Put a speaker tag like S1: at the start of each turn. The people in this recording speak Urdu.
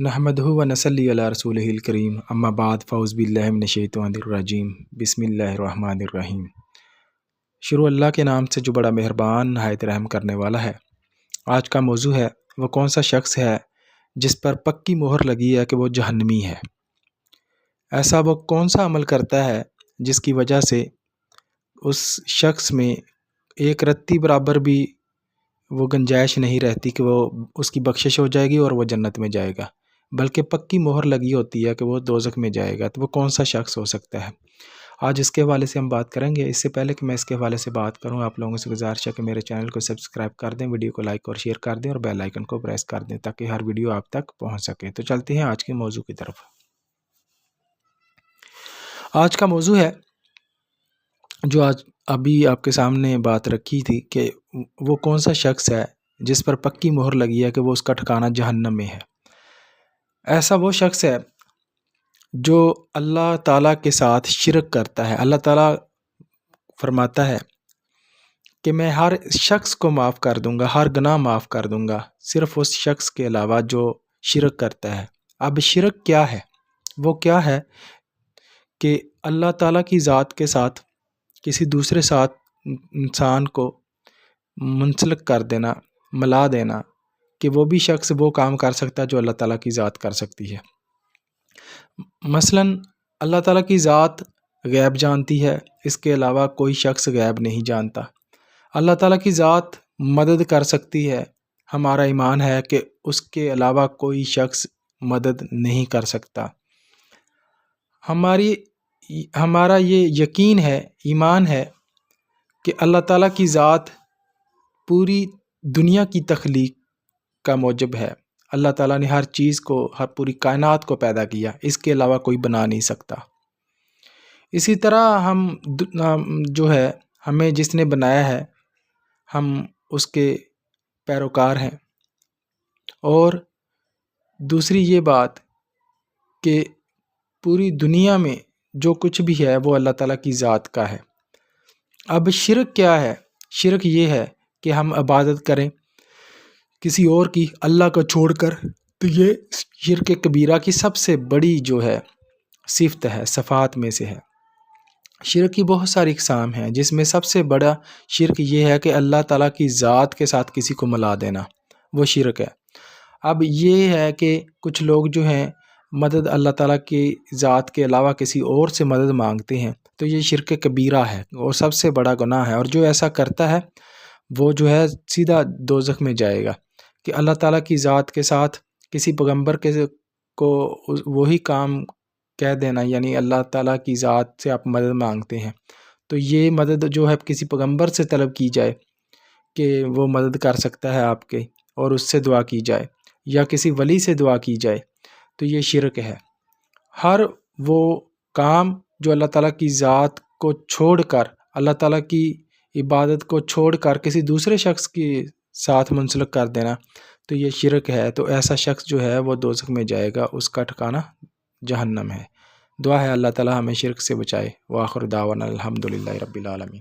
S1: نحمدہ و نصلی علی رسولہ الکریم اما بعد فاعوذ باللہ من الشیطان الرجیم بسم اللہ الرحمن الرحیم۔ شروع اللہ کے نام سے جو بڑا مہربان نہایت رحم کرنے والا ہے۔ آج کا موضوع ہے وہ کون سا شخص ہے جس پر پکی مہر لگی ہے کہ وہ جہنمی ہے۔ ایسا وہ کون سا عمل کرتا ہے جس کی وجہ سے اس شخص میں ایک رتی برابر بھی وہ گنجائش نہیں رہتی کہ وہ اس کی بخشش ہو جائے گی اور وہ جنت میں جائے گا، بلکہ پکی مہر لگی ہوتی ہے کہ وہ دوزخ میں جائے گا۔ تو وہ کون سا شخص ہو سکتا ہے؟ آج اس کے حوالے سے ہم بات کریں گے۔ اس سے پہلے کہ میں اس کے حوالے سے بات کروں، آپ لوگوں سے گزارش ہے کہ میرے چینل کو سبسکرائب کر دیں، ویڈیو کو لائک اور شیئر کر دیں اور بیل آئیکن کو پریس کر دیں تاکہ ہر ویڈیو آپ تک پہنچ سکے۔ تو چلتے ہیں آج کے موضوع کی طرف۔ آج کا موضوع ہے جو آج ابھی آپ کے سامنے بات رکھی تھی کہ وہ کون سا شخص ہے جس پر پکی مہر لگی ہے کہ وہ اس کا ٹھکانہ جہنم میں ہے۔ ایسا وہ شخص ہے جو اللہ تعالیٰ کے ساتھ شرک کرتا ہے۔ اللہ تعالیٰ فرماتا ہے کہ میں ہر شخص کو معاف کر دوں گا، ہر گناہ معاف کر دوں گا، صرف اس شخص کے علاوہ جو شرک کرتا ہے۔ اب شرک کیا ہے؟ وہ کیا ہے کہ اللہ تعالیٰ کی ذات کے ساتھ کسی دوسرے ساتھ انسان کو منسلک کر دینا، ملا دینا کہ وہ بھی شخص وہ کام کر سکتا ہے جو اللہ تعالیٰ کی ذات کر سکتی ہے۔ مثلاً اللہ تعالیٰ کی ذات غیب جانتی ہے، اس کے علاوہ کوئی شخص غیب نہیں جانتا۔ اللہ تعالیٰ کی ذات مدد کر سکتی ہے، ہمارا ایمان ہے کہ اس کے علاوہ کوئی شخص مدد نہیں کر سکتا۔ ہمارا یہ یقین ہے، ایمان ہے کہ اللہ تعالیٰ کی ذات پوری دنیا کی تخلیق کا موجب ہے۔ اللہ تعالیٰ نے ہر چیز کو، ہر پوری کائنات کو پیدا کیا، اس کے علاوہ کوئی بنا نہیں سکتا۔ اسی طرح ہم جو ہے، ہمیں جس نے بنایا ہے ہم اس کے پیروکار ہیں۔ اور دوسری یہ بات کہ پوری دنیا میں جو کچھ بھی ہے وہ اللہ تعالیٰ کی ذات کا ہے۔ اب شرک کیا ہے؟ شرک یہ ہے کہ ہم عبادت کریں کسی اور کی، اللہ کو چھوڑ کر۔ تو یہ شرک کبیرہ کی سب سے بڑی جو ہے صفت ہے، صفات میں سے ہے۔ شرک کی بہت ساری اقسام ہیں، جس میں سب سے بڑا شرک یہ ہے کہ اللہ تعالیٰ کی ذات کے ساتھ کسی کو ملا دینا، وہ شرک ہے۔ اب یہ ہے کہ کچھ لوگ جو ہیں مدد اللہ تعالیٰ کی ذات کے علاوہ کسی اور سے مدد مانگتے ہیں، تو یہ شرک کبیرہ ہے اور سب سے بڑا گناہ ہے۔ اور جو ایسا کرتا ہے وہ جو ہے سیدھا دوزخ میں جائے گا۔ کہ اللہ تعالیٰ کی ذات کے ساتھ کسی پیغمبر کو وہی کام کہہ دینا، یعنی اللہ تعالیٰ کی ذات سے آپ مدد مانگتے ہیں تو یہ مدد جو ہے کسی پیغمبر سے طلب کی جائے کہ وہ مدد کر سکتا ہے آپ کے، اور اس سے دعا کی جائے، یا کسی ولی سے دعا کی جائے، تو یہ شرک ہے۔ ہر وہ کام جو اللہ تعالیٰ کی ذات کو چھوڑ کر، اللہ تعالیٰ کی عبادت کو چھوڑ کر کسی دوسرے شخص کے ساتھ منسلک کر دینا، تو یہ شرک ہے۔ تو ایسا شخص جو ہے وہ دوزخ میں جائے گا، اس کا ٹھکانہ جہنم ہے۔ دعا ہے اللہ تعالیٰ ہمیں شرک سے بچائے۔ وآخر دعوانا الحمدللہ رب العالمین۔